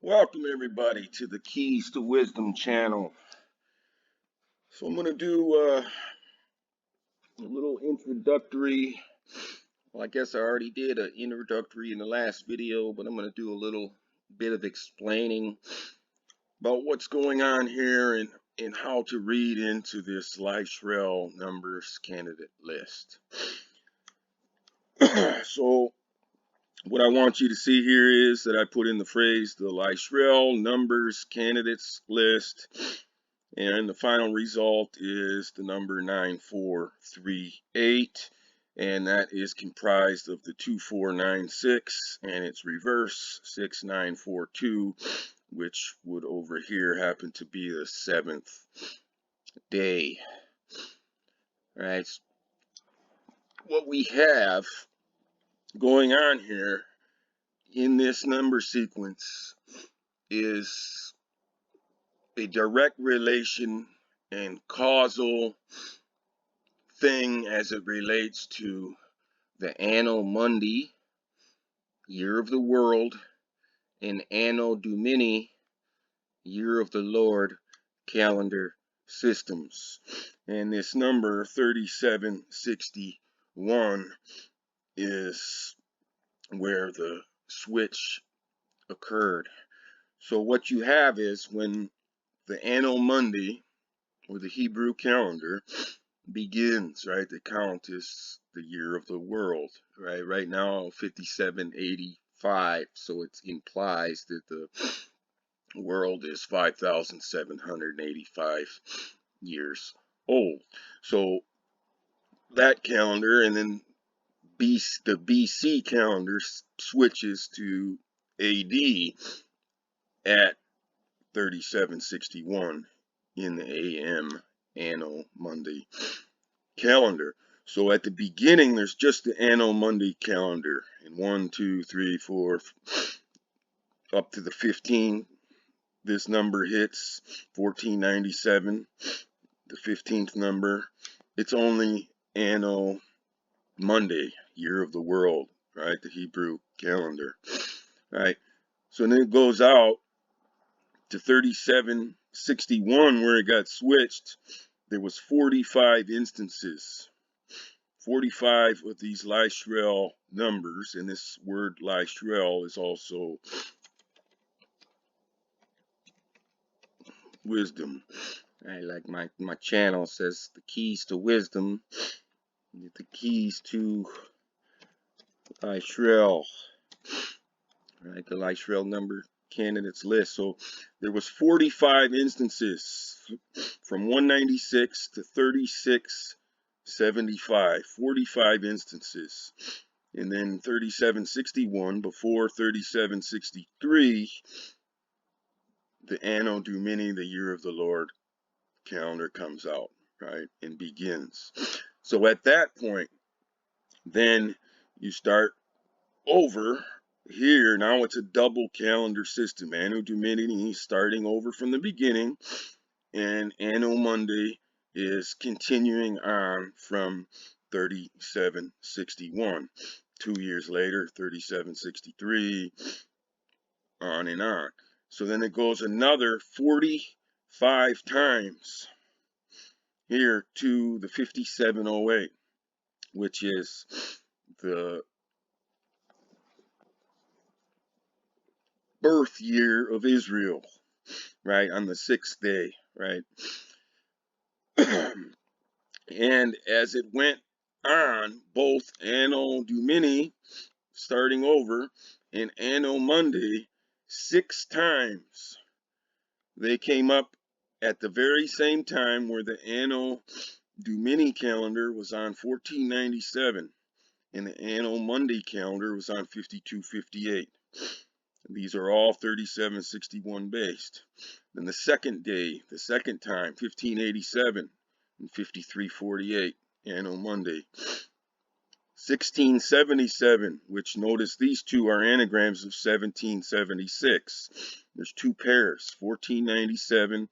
Welcome everybody to the Keys to Wisdom channel. So I'm going to do a little introductory. Well, I guess I already did an introductory in the last video, but I'm going to do a little bit of explaining about what's going on here and how to read into this Lychrel numbers candidate list. So what I want you to see here is that I put in the phrase the Lychrel numbers candidates list. And the final result is the number 9438, and that is comprised of the 2496 and its reverse 6942, which would over here happen to be the 7th day. All right, what we have going on here in this number sequence is a direct relation and causal thing as it relates to the Anno Mundi, year of the world, and Anno Domini, year of the Lord, calendar systems. And this number 3761 is where the switch occurred. So what you have is when the Anno Mundi, or the Hebrew calendar, begins, right? The count is the year of the world, right? Right now, 5785, so it implies that the world is 5,785 years old. So that calendar, and then the BC calendar switches to AD at 3761 in the AM Anno Mundi calendar. So at the beginning, there's just the Anno Mundi calendar, and 1, 2, 3, 4, up to the 15. This number hits 1497, the 15th number. It's only Anno Mundi, year of the world, right? The Hebrew calendar, right? So then it goes out to 3761, where it got switched. There was 45 instances, 45 of these Lychrel numbers, and this word Lychrel is also wisdom. Right, like my channel says, the keys to wisdom, the keys to Lychrel, right? The Lychrel number candidates list. So there was 45 instances from 196 to 3675, 45 instances. And then 3761, before 3763, the Anno Domini, the year of the Lord calendar, comes out, right, and begins. So at that point, then you start over here. Now it's a double calendar system. Anno Domini starting over from the beginning, and Anno Mundi is continuing on from 3761. 2 years later, 3763, on and on. So then it goes another 45 times here to the 5708, which is the birth year of Israel, right, on the 6th day, right? And as it went on, both Anno Domini, starting over, and Anno Mundi, 6 times they came up at the very same time, where the Anno Domini calendar was on 1497 and the Anno Mundi calendar was on 5258. These are all 3761 based. Then the second day, the second time, 1587 and 5348, Anno Mundi. 1677, which, notice these two are anagrams of 1776. There's 2 pairs, 1497,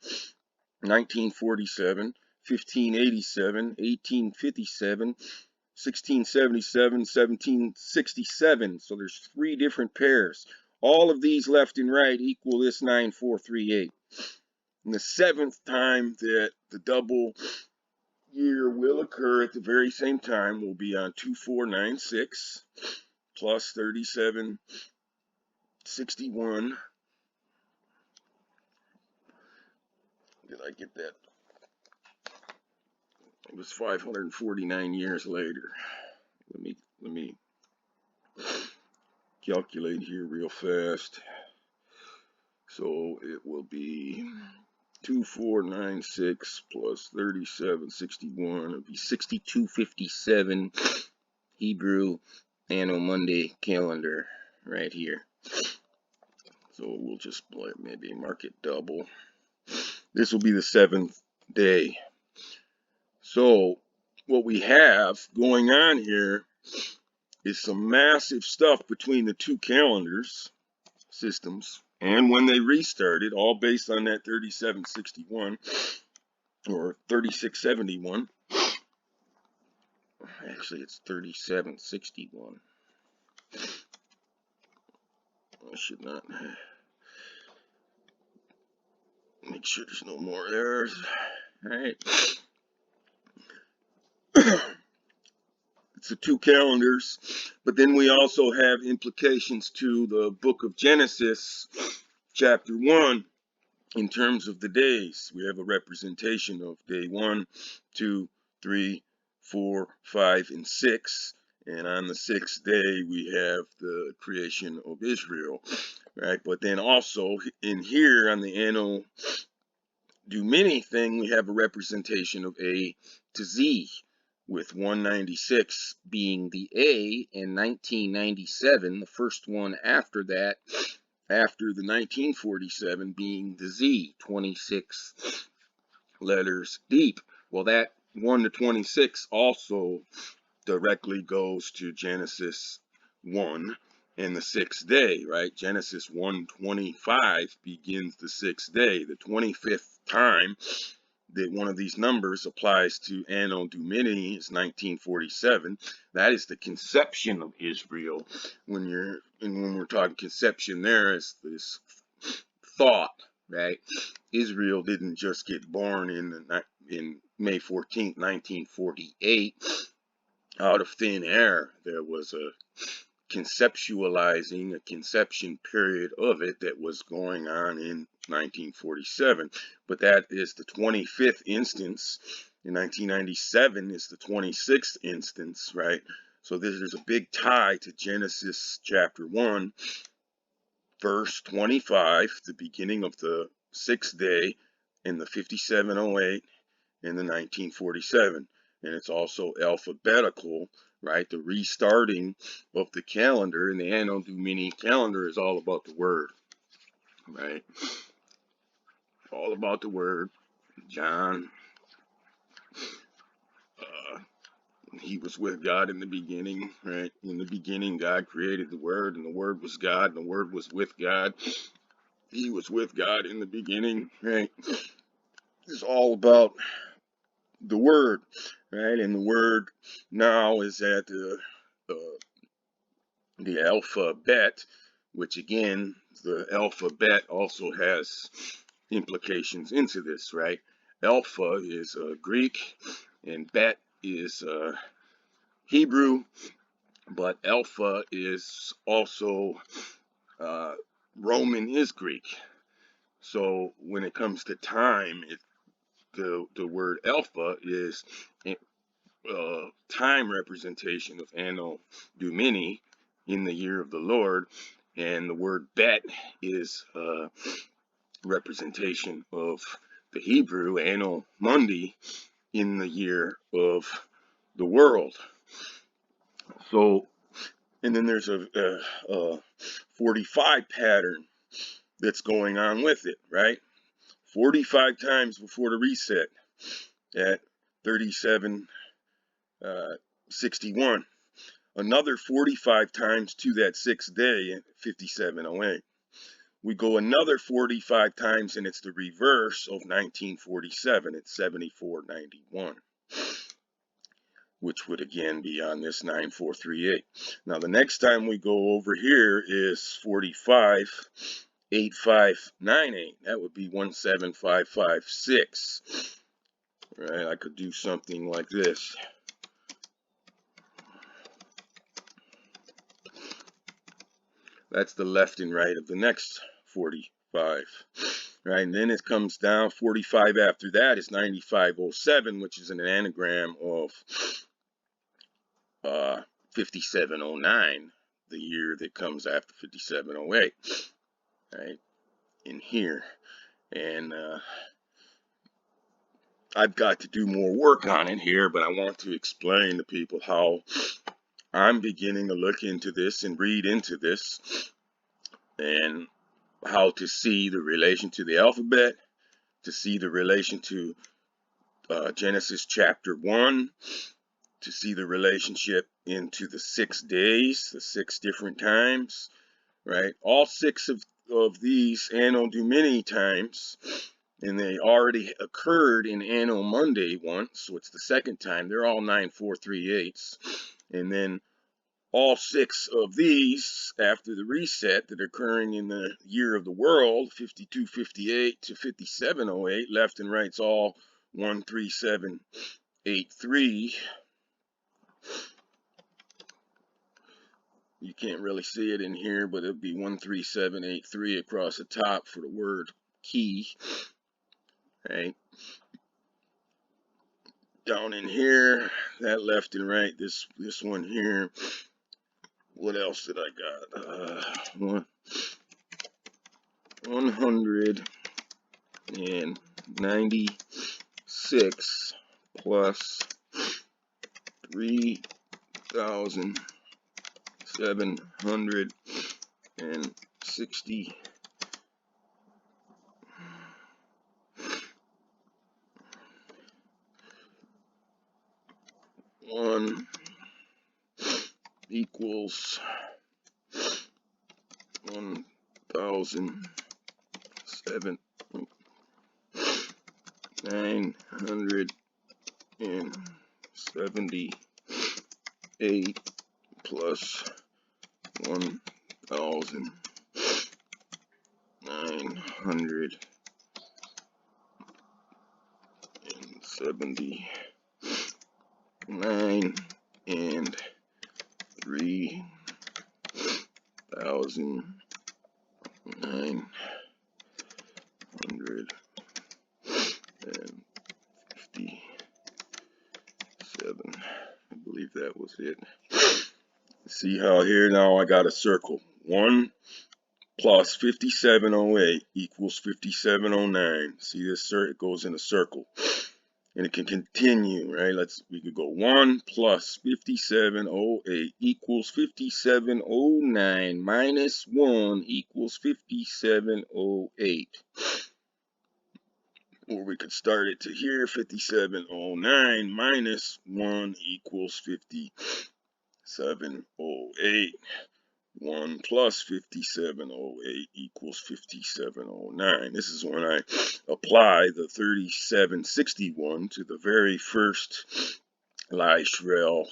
1947, 1587, 1857, 1677, 1767. So there's 3 different pairs. All of these left and right equal this 9438. And the 7th time that the double year will occur at the very same time will be on 2496 plus 3761. Did I get that? It was 549 years later. Let me calculate here real fast. So it will be 2496 plus 3761. It'll be 6257 Hebrew Anno Mundi calendar right here. So we'll just maybe mark it double. This will be the 7th day. So what we have going on here is some massive stuff between the two calendars systems, and when they restarted, all based on that 3761 or 3671. Actually, it's 3761. I should not make sure there's no more errors. All right. It's the two calendars, but then we also have implications to the book of Genesis, chapter 1, in terms of the days. We have a representation of day 1, 2, 3, 4, 5, and 6. And on the 6th day, we have the creation of Israel, right? But then also in here on the Anno Domini thing, we have a representation of A to Z, with 196 being the A and 1997, the first one after that, after the 1947, being the Z, 26 letters deep. Well, that 1 to 26 also directly goes to Genesis 1 and the 6th day, right? Genesis 1:25 begins the 6th day. The 25th time that one of these numbers applies to Anno Domini is 1947. That is the conception of Israel. When we're talking conception, there is this thought, right? Israel didn't just get born in May 14th, 1948 out of thin air. There was a conceptualizing, a conception period of it that was going on in 1947, but that is the 25th instance. In 1997 is the 26th instance, right? So there's a big tie to Genesis chapter 1, verse 25, the beginning of the 6th day, in the 5708 and the 1947. And it's also alphabetical, right? The restarting of the calendar, and the Anno Domini calendar is all about the Word, right? All about the Word. John, he was with God in the beginning, right? In the beginning, God created the Word, and the Word was God, and the Word was with God. He was with God in the beginning, right? It's all about the Word, right? And the Word now is at the alphabet, which again, the alphabet also has implications into this, right? Alpha is Greek and bet is Hebrew, but alpha is also Roman is Greek. So when it comes to time, the word alpha is time representation of Anno Domini, in the year of the Lord, and the word bet is representation of the Hebrew Anno Mundi, in the year of the world. So, and then there's a 45 pattern that's going on with it, right? 45 times before the reset at 3761. Another 45 times to that 6th day at 5708. We go another 45 times, and it's the reverse of 1947 at 7491. which would again be on this 9438. Now the next time we go over here is 458598. That would be 17556. Right? I could do something like this. That's the left and right of the next 45. Right, and then it comes down 45 after that is 9507, which is an anagram of 5709, the year that comes after 5708, right, in here. And I've got to do more work on it here, but I want to explain to people how I'm beginning to look into this and read into this, and how to see the relation to the alphabet, to see the relation to Genesis chapter 1, to see the relationship into the 6 days, the 6 different times, right? All 6 of these Anno Domini times, and they already occurred in Anno Mundi once, so it's the second time. They're all 9438s. And then all 6 of these after the reset that are occurring in the year of the world, 5258 to 5708, left and right's all 13783. You can't really see it in here, but it'll be 13783 across the top for the word key. Right? Down in here, that left and right, this one here. What else did I got? 196 plus 3,760. One equals 1,978 plus 1,979 and 3,957. I believe that was it. See how here now I got a circle. 1 plus 5708 equals 5709. See this circle goes in a circle. And it can continue, right? We could go 1 plus 5708 equals 5709 minus 1 equals 5708. Or we could start it to here, 5709 minus 1 equals 5708. 1 plus 5708 equals 5709. This is when I apply the 3761 to the very first Lychrel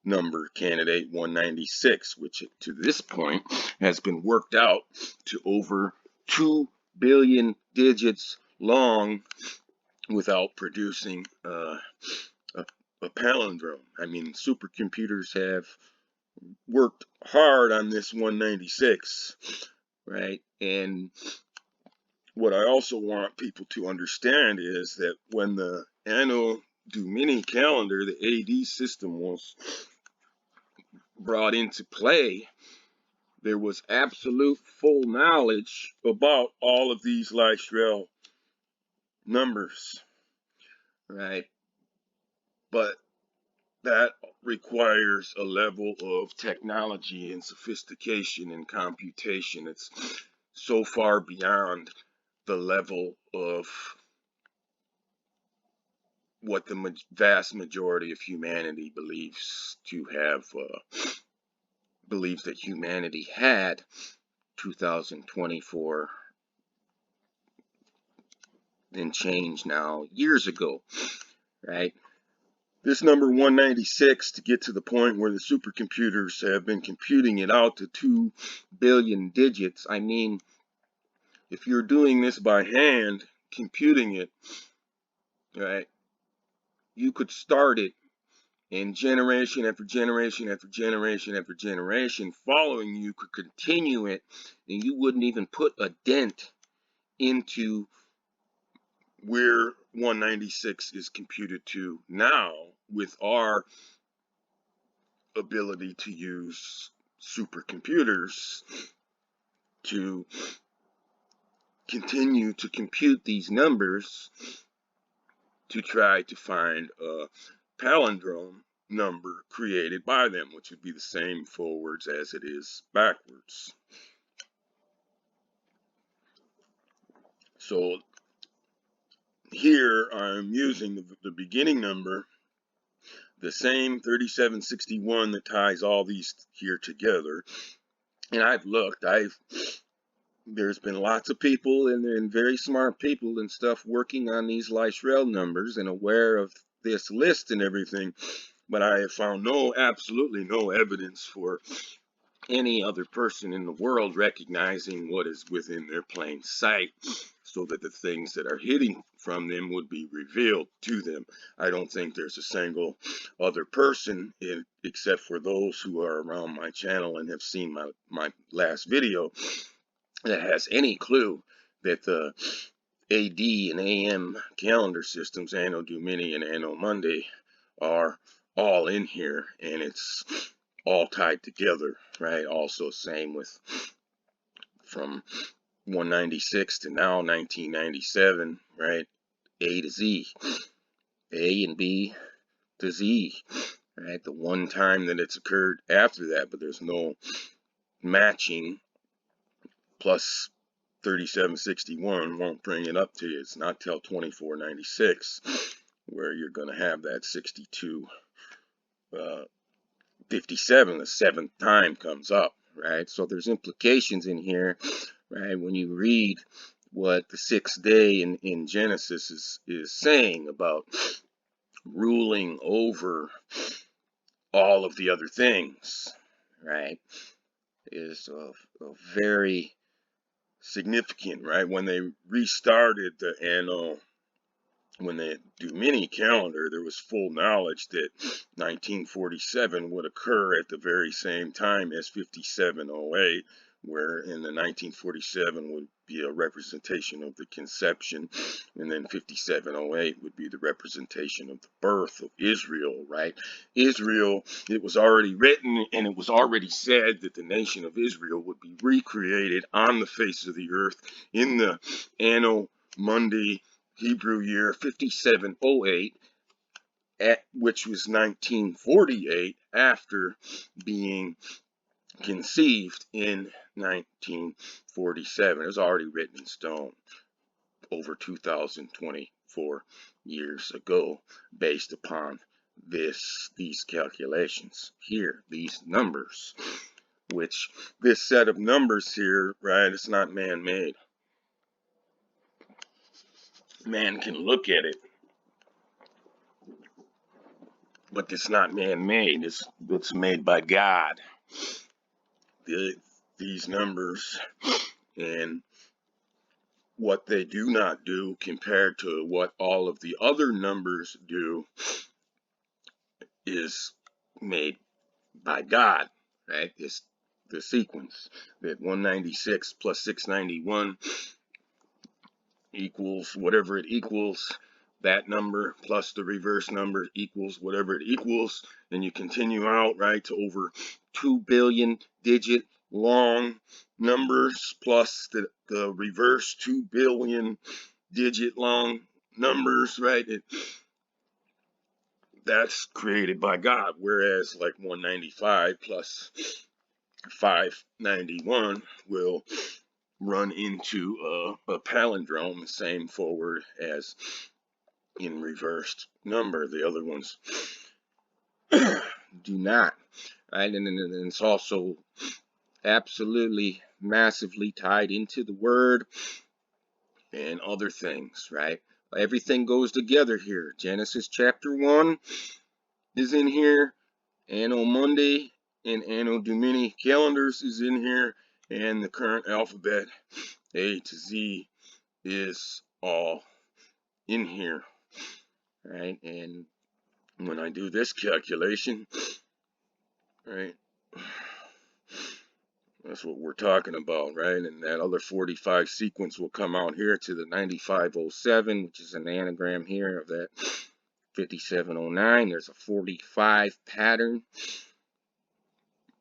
number candidate 196, which to this point has been worked out to over 2 billion digits long without producing a palindrome. I mean, supercomputers have worked hard on this 196, right? And what I also want people to understand is that when the Anno Domini calendar, the AD system, was brought into play, there was absolute full knowledge about all of these Lychrel numbers, right? But that requires a level of technology and sophistication and computation. It's so far beyond the level of what the vast majority of humanity believes that humanity had 2024 and change now years ago, right? This number 196, to get to the point where the supercomputers have been computing it out to 2 billion digits. I mean, if you're doing this by hand, computing it, right, you could start it, and generation after generation after generation after generation following you could continue it, and you wouldn't even put a dent into where 196 is computed to now with our ability to use supercomputers to continue to compute these numbers to try to find a palindrome number created by them, which would be the same forwards as it is backwards. So here I'm using the beginning number, the same 3761 that ties all these here together. And I've looked, there's been lots of people and very smart people and stuff working on these Lychrel numbers and aware of this list and everything, but I have found absolutely no evidence for any other person in the world recognizing what is within their plain sight, so that the things that are hidden from them would be revealed to them. I don't think there's a single other person, except for those who are around my channel and have seen my last video, that has any clue that the AD and AM calendar systems, Anno Domini and Anno Mundi, are all in here, and it's all tied together, right? Also, same with from 196 to now 1997, right? A to Z, A and B to Z, right? The one time that it's occurred after that, but there's no matching. Plus 3761 won't bring it up to you. It's not till 2496 where you're going to have that 6257, the seventh time comes up, right? So there's implications in here, right? When you read what the sixth day in Genesis is saying about ruling over all of the other things, right, is very significant, right? When they restarted the Anno, when they do mini calendar, there was full knowledge that 1947 would occur at the very same time as 5708, where in the 1947 would be a representation of the conception, and then 5708 would be the representation of the birth of Israel, right? Israel, it was already written and it was already said that the nation of Israel would be recreated on the face of the earth in the Anno Mundi Hebrew year 5708, which was 1948, after being conceived in 1947. It was already written in stone over 2024 years ago, based upon these calculations here, these numbers, which this set of numbers here, right, it's not man-made. Man can look at it, but it's not man-made. It's made by God. These numbers and what they do not do compared to what all of the other numbers do is made by God, right? It's the sequence that 196 plus 691 equals whatever it equals. That number plus the reverse number equals whatever it equals. Then you continue out, right, to over 2 billion digit long numbers plus the reverse 2 billion digit long numbers, right? That's created by God. Whereas like 195 plus 591 will run into a palindrome, same forward as in reversed number. The other ones do not, right? And it's also absolutely massively tied into the word and other things, right? Everything goes together here. Genesis chapter 1 is in here, Anno Mundi and Anno Domini calendars is in here, and the current alphabet A to Z is all in here, right? And when I do this calculation, right, that's what we're talking about, right? And that other 45 sequence will come out here to the 9507, which is an anagram here of that 5709. There's a 45 pattern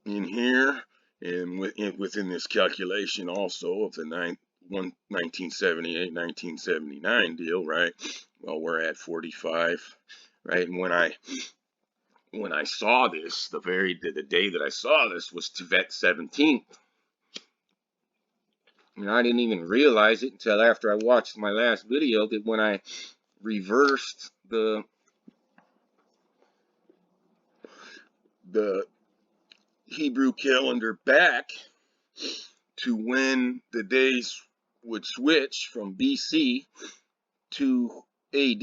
in here, and within this calculation also of the 1978, 1979 deal, right? Well, we're at 45, right? And when I saw this, the day that I saw this was Tevet 17th. And I didn't even realize it until after I watched my last video that when I reversed the Hebrew calendar back to when the days would switch from BC to AD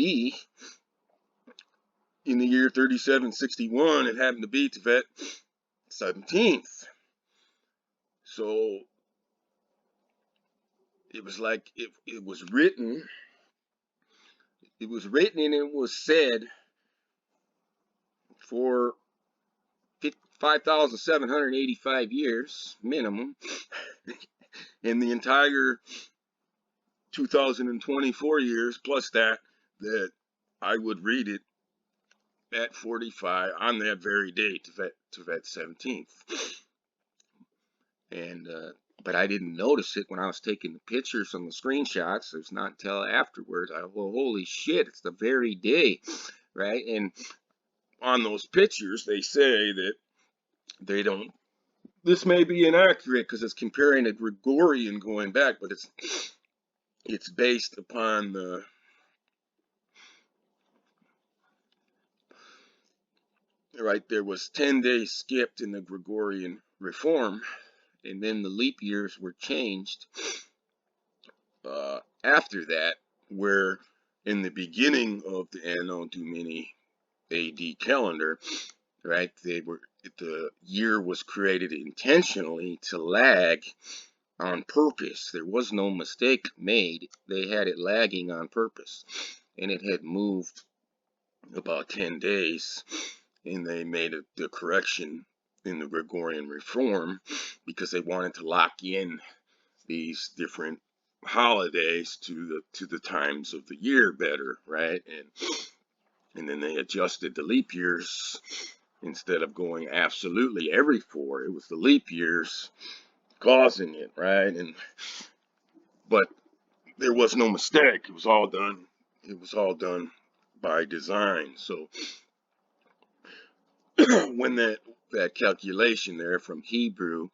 in the year 3761, it happened to be Tevet 17th. So it was like it was written and it was said for 5,785 years minimum in the entire 2024 years plus that I would read it at 45 on that very day, Tevet 17th. And but I didn't notice it when I was taking the pictures on the screenshots. It's not until afterwards. Well, holy shit, it's the very day, right? And on those pictures, they say that they don't. This may be inaccurate because it's comparing a Gregorian going back, but it's based upon the right. There was 10 days skipped in the Gregorian reform, and then the leap years were changed after that, where in the beginning of the Anno Domini AD calendar, right, the year was created intentionally to lag on purpose. There was no mistake made. They had it lagging on purpose, and it had moved about 10 days, and they made the correction in the Gregorian reform because they wanted to lock in these different holidays to the times of the year better, right? And then they adjusted the leap years. Instead of going absolutely every 4, it was the leap years causing it, right? But there was no mistake. It was all done by design. So when that calculation there from Hebrew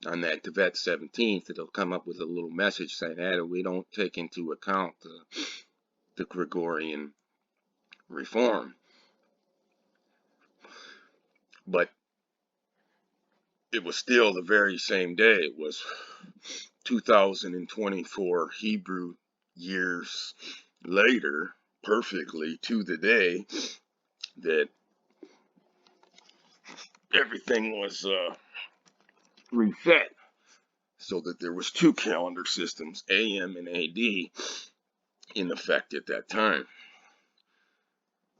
on that Tevet 17th, it'll come up with a little message saying, hey, we don't take into account the Gregorian reform. But it was still the very same day. It was 2024 Hebrew years later, perfectly to the day, that everything was reset, so that there was 2 calendar systems, AM and AD, in effect at that time.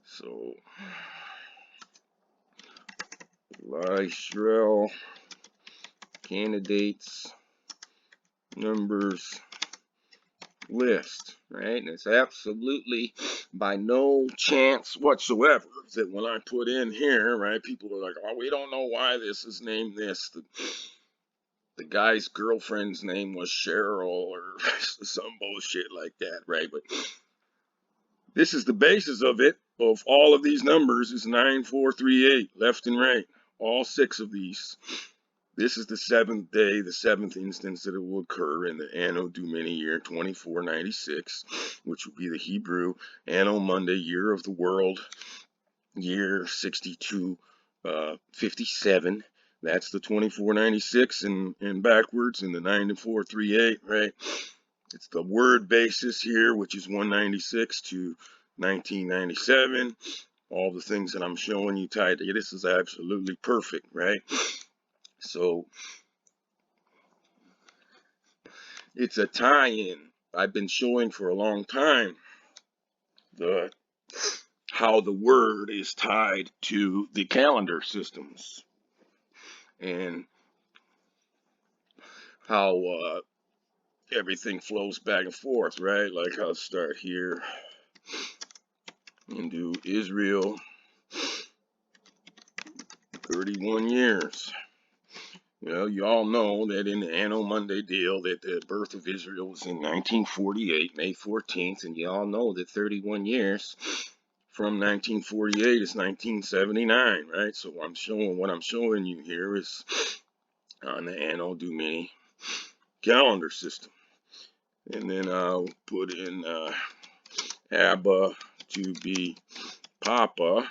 So Lychrel candidates numbers list, right? And it's absolutely by no chance whatsoever that when I put in here, right, people are like, oh, we don't know why this is named this. The guy's girlfriend's name was Cheryl or some bullshit like that, right? But this is the basis of it. Of all of these numbers is 9438, left and right. All 6 of these. This is the 7th day, the 7th instance that it will occur in the Anno Domini year 2496, which will be the Hebrew Anno Mundi year of the world, year 6257. That's the 2496 and backwards, and the 9438, right? It's the word basis here, which is 196 to 1997. all the things that I'm showing you tied together. This is absolutely perfect, right? So it's a tie-in. I've been showing for a long time how the word is tied to the calendar systems, and how everything flows back and forth, right? Like I'll start here and do Israel 31 years. Well, you all know that in the Anno Mundi deal that the birth of Israel was in 1948, May 14th, and you all know that 31 years from 1948 is 1979, right? So what I'm showing you here is on the Anno Domini calendar system. And then I'll put in Abba to be Papa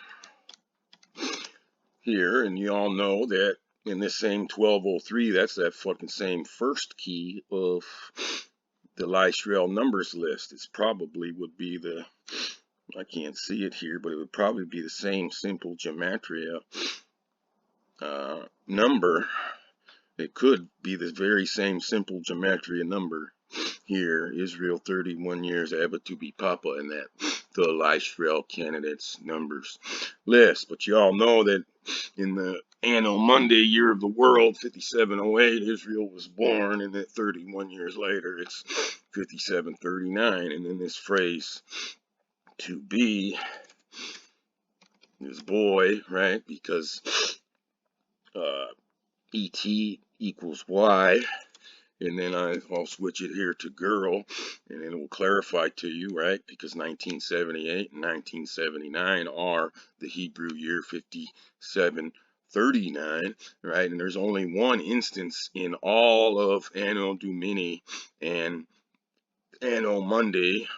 here, and you all know that in this same 1203, that's that fucking same first key of the Lychrel numbers list. It's probably would be I can't see it here, but it would probably be the same simple gematria number. It could be the very same simple gematria number here, Israel 31 years, Abba to be Papa, and that the Lychrel candidates numbers list. But you all know that in the Anno Mundi year of the world, 5708, Israel was born, and that 31 years later, it's 5739. And then this phrase, to be, is boy, right? Because ET equals Y. And then I'll switch it here to girl, and then it will clarify to you, right? Because 1978 and 1979 are the Hebrew year 5739, right? And there's only one instance in all of Anno Domini and Anno Mundi,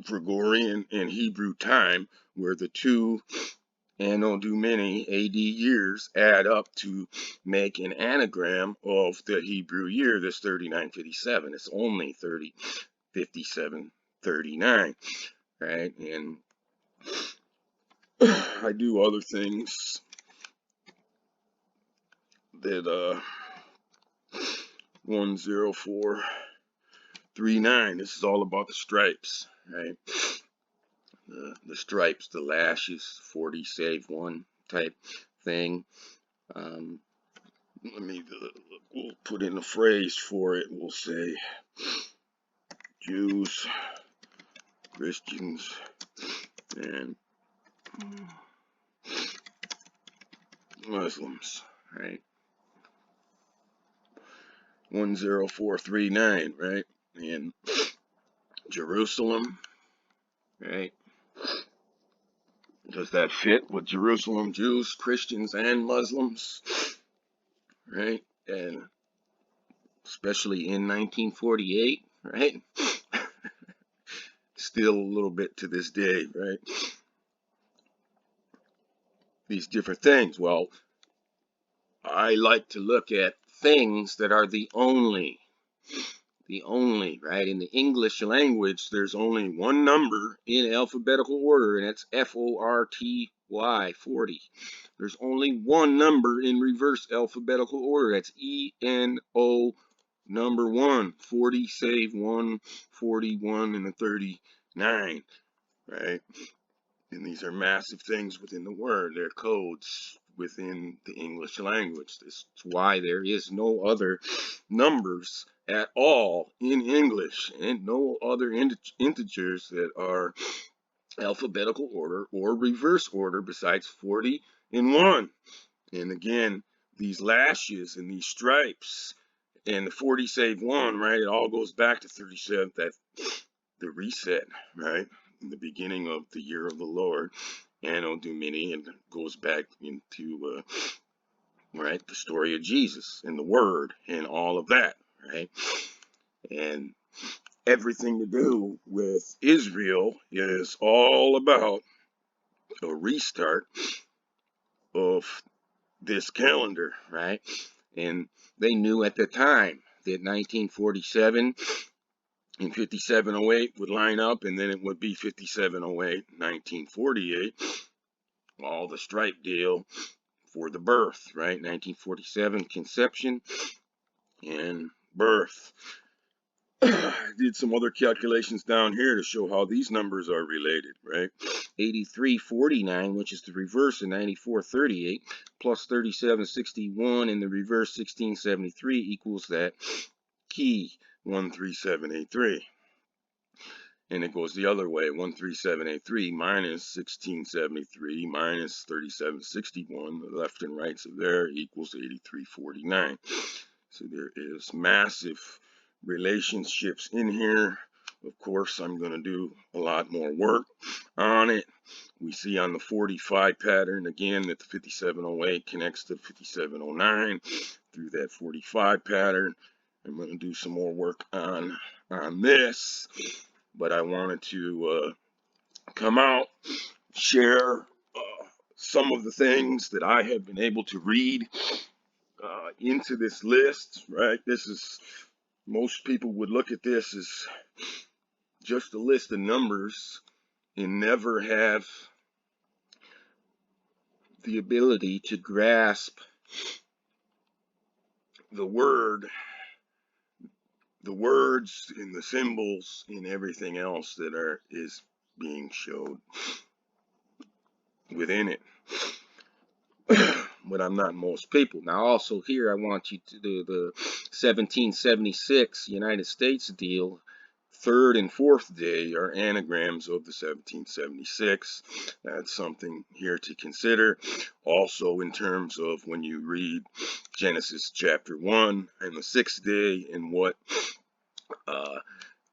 Gregorian and Hebrew time, where the two Anno Domini AD years add up to make an anagram of the Hebrew year, this 3957. It's only 5739, right? And I do other things that 10439. This is all about the stripes, right? The stripes, the lashes, 40 save 1 type thing. We'll put in a phrase for it. We'll say Jews, Christians, and Muslims, right? 10439, right? And Jerusalem, right? Does that fit with Jerusalem, Jews, Christians, and Muslims, right? And especially in 1948, right? Still a little bit to this day, right? These different things. Well, I like to look at things that are the only, right? In the English language, there's only one number in alphabetical order, and that's FORTY, 40. There's only one number in reverse alphabetical order, that's ENO, number 1, 40 save 1, 41, and a 39, right? And these are massive things within the word. They're codes within the English language. This is why there is no other numbers at all in English, and no other integers that are alphabetical order or reverse order besides 40 and 1. And again, these lashes and these stripes and the 40 save 1, right? It all goes back to 37, that the reset, right? In the beginning of the year of the Lord, Anno Domini, and goes back into right, the story of Jesus and the Word and all of that, right? And everything to do with Israel is all about a restart of this calendar, right? And they knew at the time that 1947 and 5708 would line up, and then it would be 5708, 1948. all the stripe deal for the birth, right? 1947 conception and birth. I did some other calculations down here to show how these numbers are related, right? 8349, which is the reverse of 9438, plus 3761 in the reverse 1673 equals that key 13783. And it goes the other way, 13783 minus 1673 minus 3761, the left and rights of there equals 8349. So there is massive relationships in here. Of course, I'm going to do a lot more work on it. We see on the 45 pattern again that the 5708 connects to 5709 through that 45 pattern. I'm going to do some more work on this, but I wanted to come out, share some of the things that I have been able to read into this list, right? This is, most people would look at this as just a list of numbers and never have the ability to grasp the words and the symbols and everything else that is being showed within it. But I'm not most people. Now also here I want you to do the 1776 United States deal. Third and fourth day are anagrams of the 1776. That's something here to consider. Also in terms of when you read Genesis chapter 1 and the sixth day and what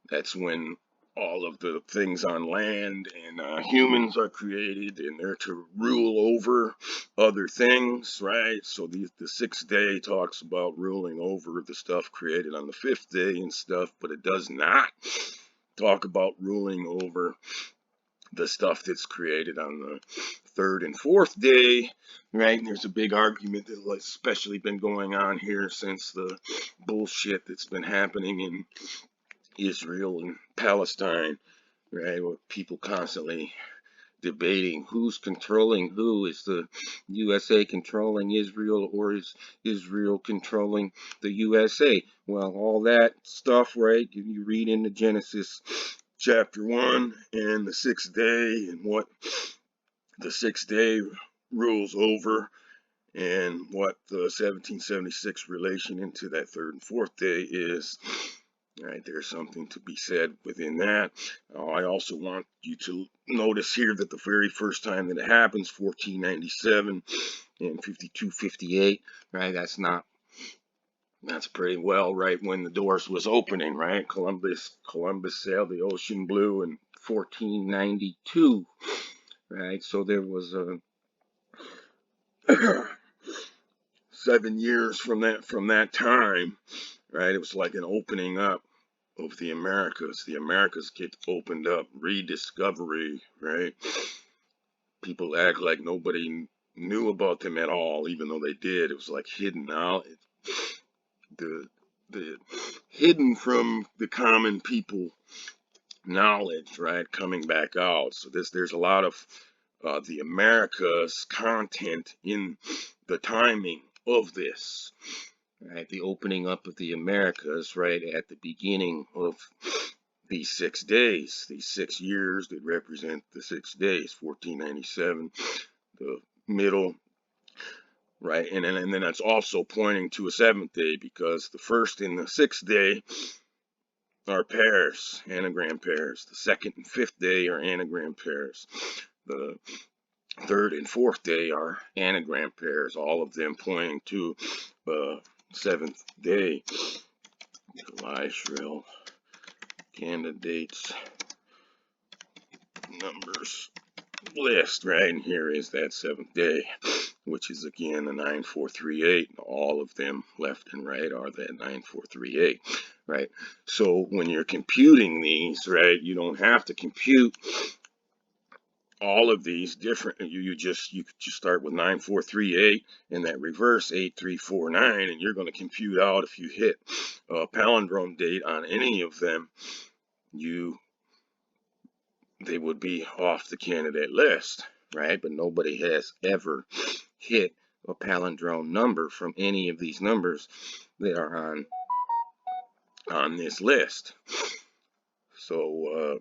that's when all of the things on land and humans are created and they're to rule over other things, right? So the sixth day talks about ruling over the stuff created on the fifth day and stuff, but it does not talk about ruling over the stuff that's created on the third and fourth day, right? And there's a big argument that has especially been going on here since the bullshit that's been happening in Israel and Palestine, right? With people constantly debating who's controlling who. Is the USA controlling Israel, or is Israel controlling the USA? Well, all that stuff, right? You read into Genesis chapter 1 and the sixth day and what the sixth day rules over and what the 1776 relation into that third and fourth day is. Right, there's something to be said within that. I also want you to notice here that the very first time that it happens, 1497 and 5258, right? That's pretty well right when the doors was opening, right? Columbus sailed the ocean blue in 1492, right? So there was a 7 years from that time, right? It was like an opening up of the Americas. The Americas get opened up, rediscovery, right? People act like nobody knew about them at all, even though they did. It was like hidden knowledge, the hidden from the common people knowledge, right? Coming back out. So there's a lot of the Americas content in the timing of this. Right, the opening up of the Americas, right, at the beginning of these 6 days, these 6 years that represent the 6 days, 1497, the middle, right, and then that's also pointing to a 7th day, because the first and the 6th day are pairs, anagram pairs. The second and fifth day are anagram pairs. The third and fourth day are anagram pairs, all of them pointing to 7th day. Lychrel candidates numbers list, right? And here is that 7th day, which is again a 9438. All of them left and right are that 9438, right? So when you're computing these, right, you don't have to compute all of these different. You could just start with 9438 and that reverse 8349, and you're going to compute out, if you hit a palindrome date on any of them, they would be off the candidate list, right? But nobody has ever hit a palindrome number from any of these numbers that are on this list. So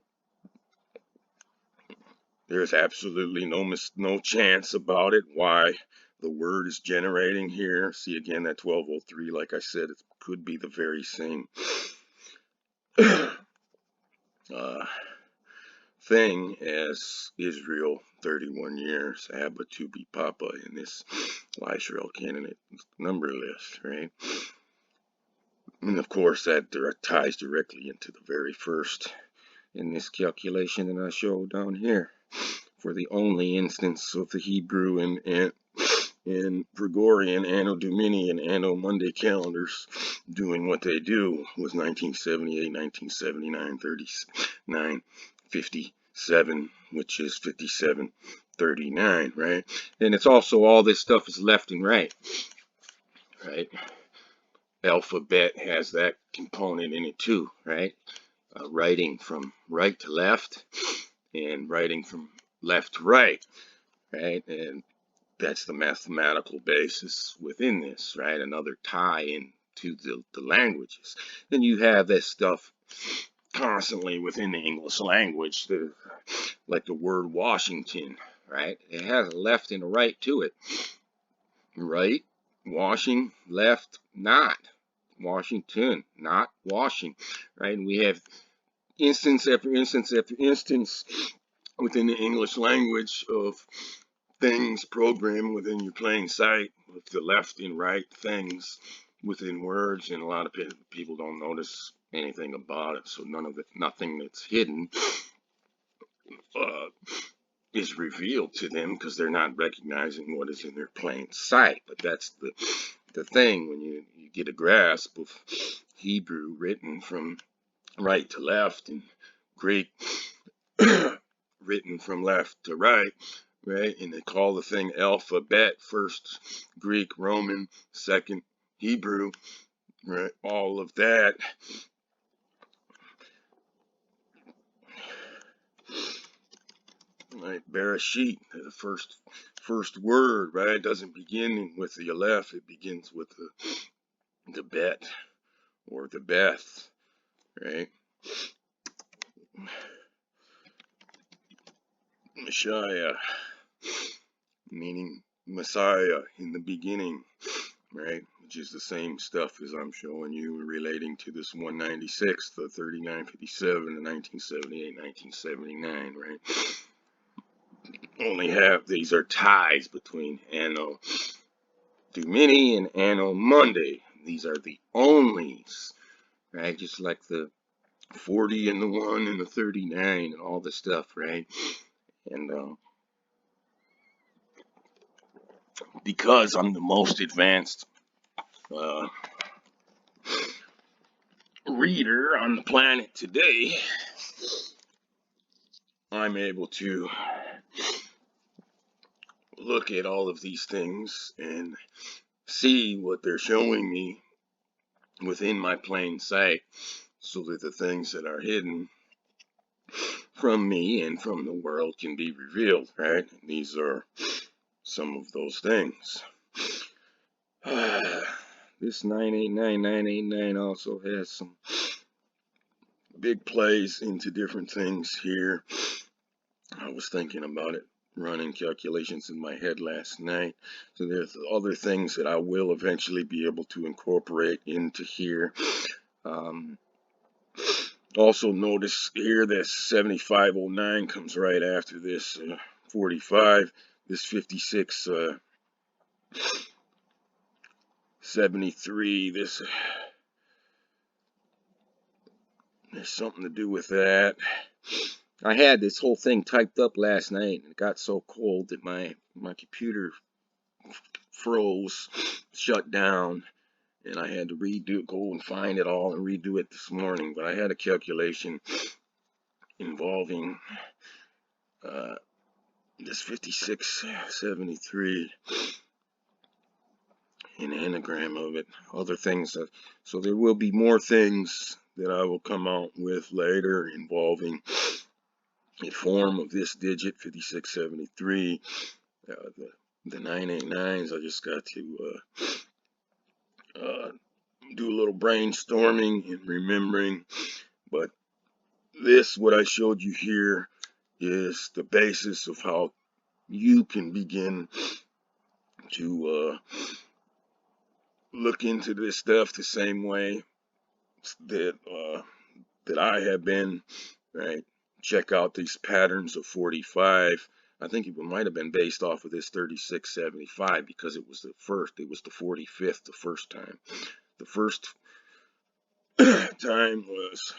there's absolutely no chance about it why the word is generating here. See again that 1203, like I said, it could be the very same thing as Israel 31 years, Abba to be Papa in this Lychrel candidate number list, right? And of course that ties directly into the very first in this calculation that I showed down here for the only instance of the Hebrew and Gregorian Anno Domini and Anno Mundi calendars doing what they do was 1978, 1979, 39, 57, which is 57, 39, right? And it's also all this stuff is left and right, right? Alphabet has that component in it too, right? Writing from right to left and writing from left to right, right? And that's the mathematical basis within this, right? Another tie into the languages. Then you have this stuff constantly within the English language, like the word Washington, right? It has a left and a right to it. Right, washing, left, not. Washington, not washing, right? And we have instance after instance after instance within the English language of things programmed within your plain sight with the left and right things within words, and a lot of people don't notice anything about it. So nothing that's hidden is revealed to them because they're not recognizing what is in their plain sight. But that's the thing when you get a grasp of Hebrew written from right to left and Greek written from left to right, right? And they call the thing alphabet, first Greek, Roman, second Hebrew, right? All of that. Right, Bereshit, the first word, right? It doesn't begin with the Aleph, it begins with the Bet or the Beth, right? Messiah, meaning Messiah in the beginning, right? Which is the same stuff as I'm showing you relating to this 196, the 3957, the 1978, 1979, right? Only have, these are ties between Anno Domini and Anno Mundi. These are the onlys, right? Just like the 40 and the 1 and the 39 and all this stuff, right? And because I'm the most advanced reader on the planet today, I'm able to look at all of these things and see what they're showing me within my plain sight, so that the things that are hidden from me and from the world can be revealed, right? These are some of those things. This 989 also has some big plays into different things here. I was thinking about it, running calculations in my head last night. So there's other things that I will eventually be able to incorporate into here. Also notice here that 7509 comes right after this 45. This 56 73. This there's something to do with that. I had this whole thing typed up last night, and it got so cold that my computer froze, shut down, and I had to go and find it all and redo it this morning. But I had a calculation involving this 5673, an anagram of it, other things. So there will be more things that I will come out with later involving a form of this digit, 5673. The 989s, I just got to do a little brainstorming and remembering. But this, what I showed you here, is the basis of how you can begin to look into this stuff the same way that that I have been, right? Check out these patterns of 45. I think it might have been based off of this 3675 because it was the 45th the first time. The first time was,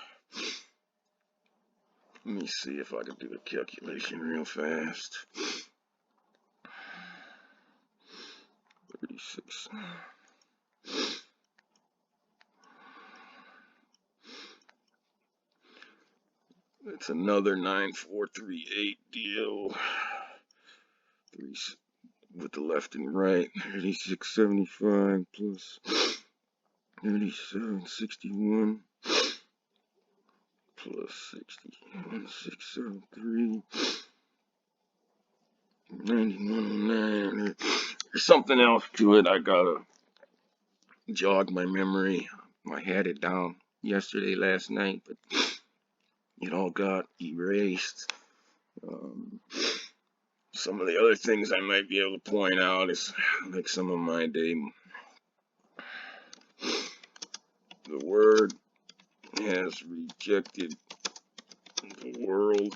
let me see if I can do a calculation real fast. 36. It's another 9438 deal. With the left and right. 3675 plus 3761 plus 61603. 9109. There's something else to it. I gotta jog my memory. I had it down yesterday, last night, but it all got erased. Some of the other things I might be able to point out is like some of my day. The word has rejected the world.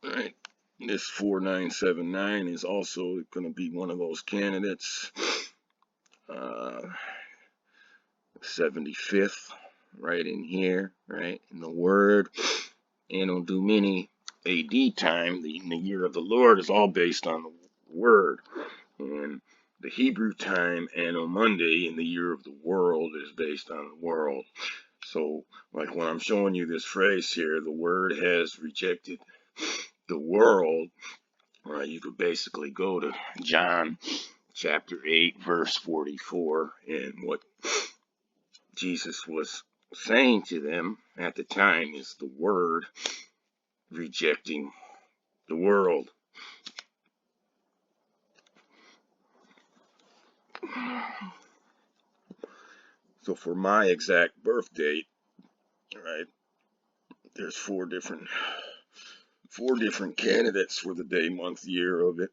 Right. This 4979 is also going to be one of those candidates. 75th, right in here, right in the word. Anno Domini AD time, in the year of the Lord, is all based on the word. And the Hebrew time, Anno Mundi, in the year of the world, is based on the world. So, like when I'm showing you this phrase here, the word has rejected the world, right? You could basically go to John chapter 8, verse 44, and what Jesus was saying to them at the time is the word rejecting the world. So for my exact birth date, right, there's four different candidates for the day, month, year of it.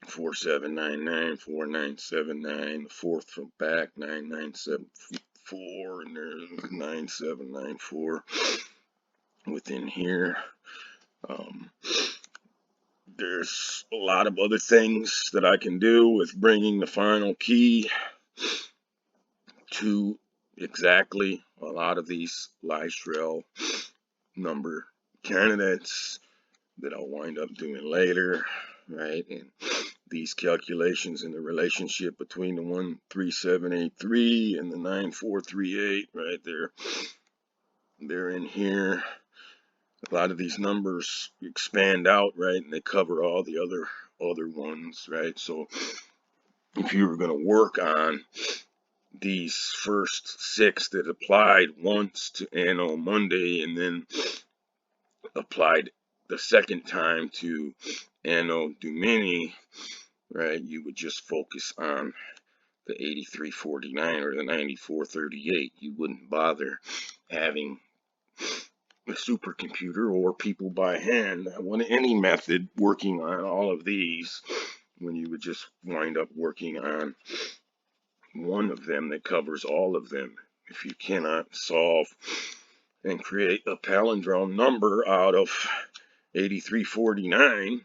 4799, 4979, the fourth from back, 9974, and there's 9794 within here. There's a lot of other things that I can do with bringing the final key to exactly a lot of these Lychrel number candidates that I'll wind up doing later, right? And these calculations in the relationship between the 13783 and the 9438, right? They're in here. A lot of these numbers expand out, right? And they cover all the other ones, right? So if you were going to work on these first six that applied once to Anno Mundi and then applied the second time to Anno Domini, right, you would just focus on the 8349 or the 9438. You wouldn't bother having a supercomputer or people by hand, any method working on all of these, when you would just wind up working on one of them that covers all of them. If you cannot solve and create a palindrome number out of 8349,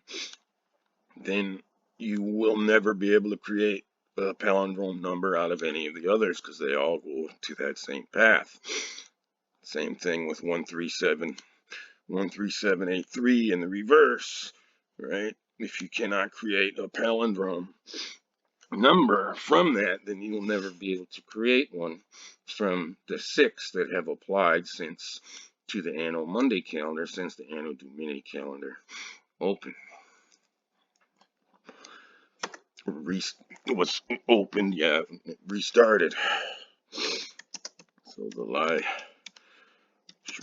then you will never be able to create a palindrome number out of any of the others because they all go to that same path. Same thing with 13783 in the reverse, right? If you cannot create a palindrome number from that, then you will never be able to create one from the six that have applied since to the Anno Mundi calendar, since the Anno Domini calendar opened. Was opened, yeah, restarted. So the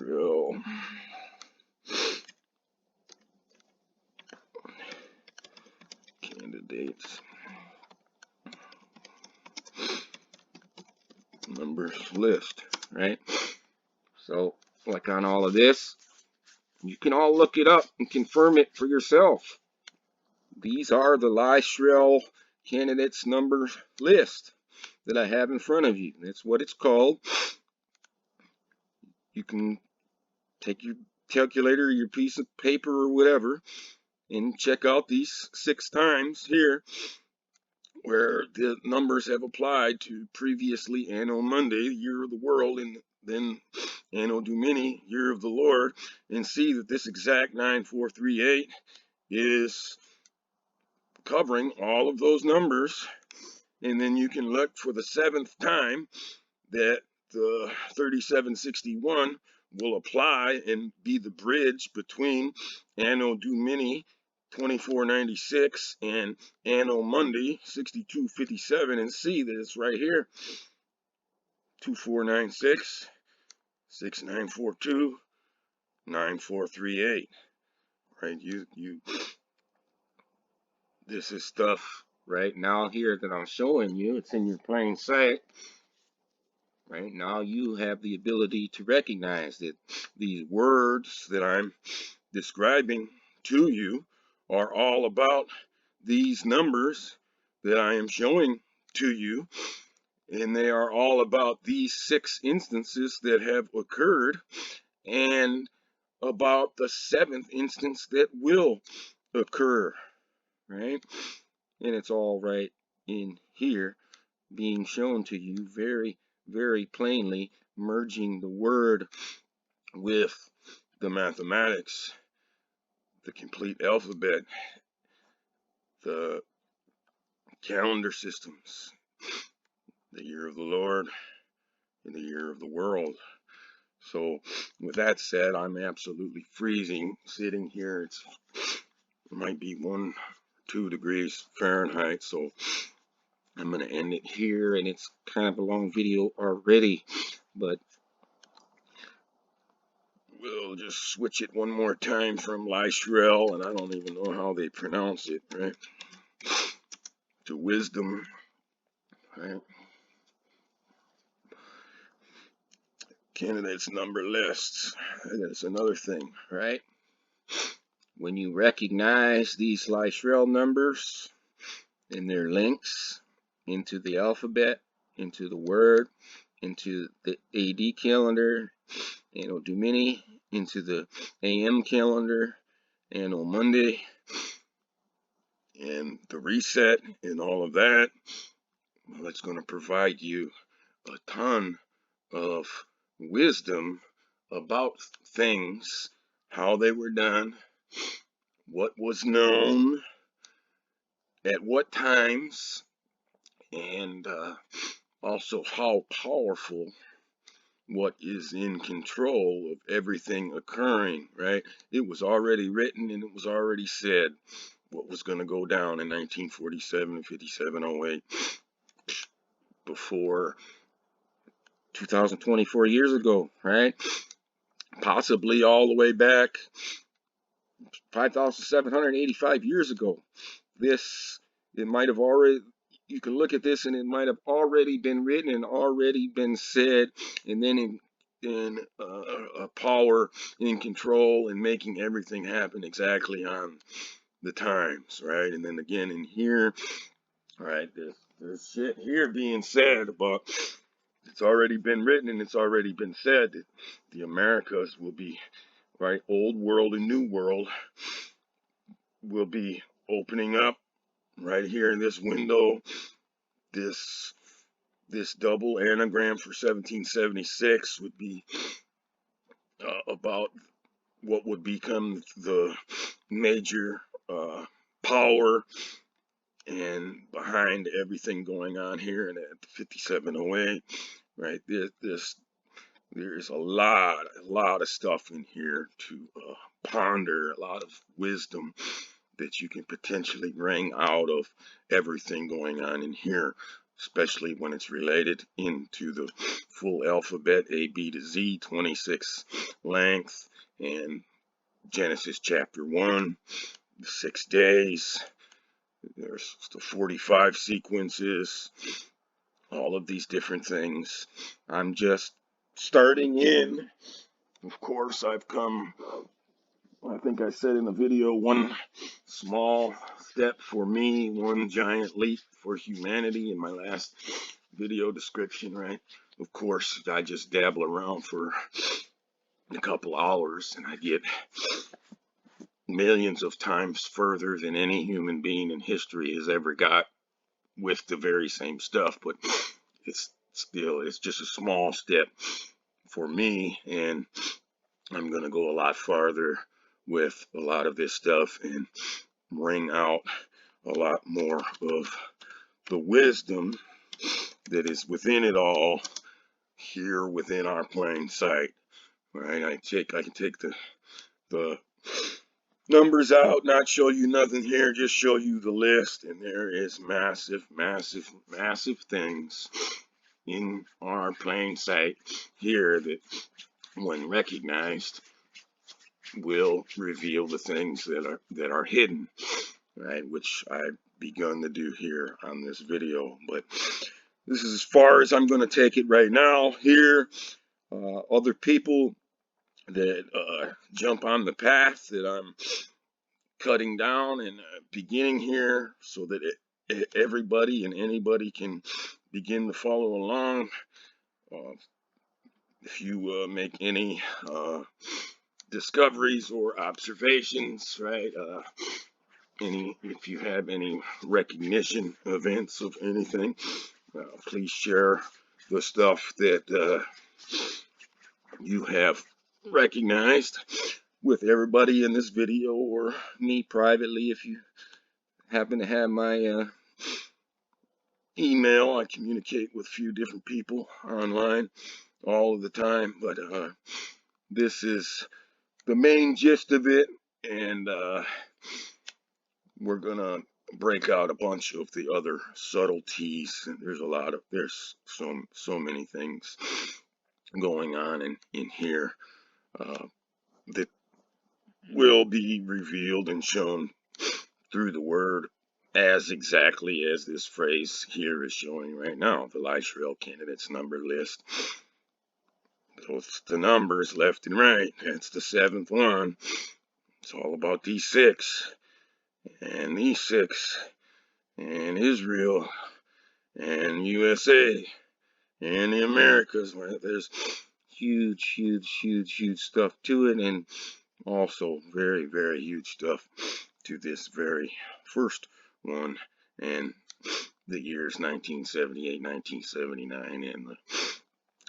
Lychrel candidates numbers list, right? So click on all of this. You can all look it up and confirm it for yourself. These are the Lychrel candidates numbers list that I have in front of you. That's what it's called. You can take your calculator, your piece of paper or whatever, and check out these 6 times here where the numbers have applied to previously Anno Mundi, year of the world, and then Anno Domini, year of the Lord, and see that this exact 9438 is covering all of those numbers. And then you can look for the 7th time that the 3761 will apply and be the bridge between Anno Domini 2496 and Anno Mundi 6257, and see that it's right here, 2496 6942 9438. Right, this is stuff right now here that I'm showing you. It's in your plain sight. Right now you have the ability to recognize that these words that I'm describing to you are all about these numbers that I am showing to you, and they are all about these 6 instances that have occurred and about the 7th instance that will occur, right? And it's all right in here being shown to you very, very plainly, merging the word with the mathematics, the complete alphabet, the calendar systems, the year of the Lord, and the year of the world. So with that said, I'm absolutely freezing sitting here. It might be 1 or 2 degrees Fahrenheit, so I'm going to end it here, and it's kind of a long video already, but we'll just switch it one more time from Lychrel, and I don't even know how they pronounce it, right, to wisdom, right? Candidates number lists. That's another thing, right? When you recognize these Lychrel numbers and their links into the alphabet, into the word, into the AD calendar, Anno Domini, into the AM calendar, Anno Mundi, and the reset and all of that, well, it's going to provide you a ton of wisdom about things, how they were done, what was known, at what times, and also how powerful what is in control of everything occurring, right? It was already written and it was already said what was going to go down in 1947, 57, 08, before 2024 years ago, right? Possibly all the way back 5,785 years ago. It might have already, you can look at this and it might have already been written and already been said, and then in a power in control and making everything happen exactly on the times, right? And then again in here, right, there's shit here being said about, it's already been written and it's already been said that the Americas will be, right, old world and new world will be opening up right here in this window. This double anagram for 1776 would be about what would become the major power and behind everything going on here in 5708, right? There's a lot of stuff in here to ponder, a lot of wisdom that you can potentially wring out of everything going on in here. especially when it's related into the full alphabet, A, B to Z, 26 length, and Genesis chapter 1, 6 days. There's the 45 sequences, all of these different things. I'm just starting in. Of course, I've come, I think I said in the video, one small step for me, one giant leap for humanity in my last video description, right? Of course, I just dabble around for a couple hours and I get millions of times further than any human being in history has ever got with the very same stuff, but it's just a small step for me, and I'm going to go a lot farther with a lot of this stuff and bring out a lot more of the wisdom that is within it all here within our plain sight, right? I can take the numbers out, not show you nothing here, just show you the list, and there is massive, massive, massive things in our plain sight here that, when recognized, will reveal the things that are hidden, right? Which I've begun to do here on this video, but this is as far as I'm going to take it right now. Here, other people that jump on the path that I'm cutting down and beginning here, so that everybody and anybody can begin to follow along. If you make any discoveries or observations, right? If you have any recognition events of anything, please share the stuff that you have recognized with everybody in this video, or me privately. If you happen to have my email, I communicate with a few different people online all of the time, but this is the main gist of it, and we're gonna break out a bunch of the other subtleties. And there's so many things going on in here that will be revealed and shown through the word, as exactly as this phrase here is showing right now, the Lychrel candidates number list. So it's the numbers left and right. That's the seventh one. It's all about these 6 and these 6 and Israel and USA and the Americas. Right? There's huge, huge, huge, huge stuff to it, and also very, very huge stuff to this very first one, and the years 1978, 1979, and the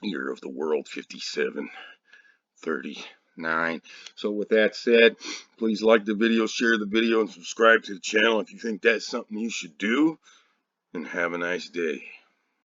year of the world 5739. So with that said, please like the video, share the video, and subscribe to the channel if you think that's something you should do, and have a nice day.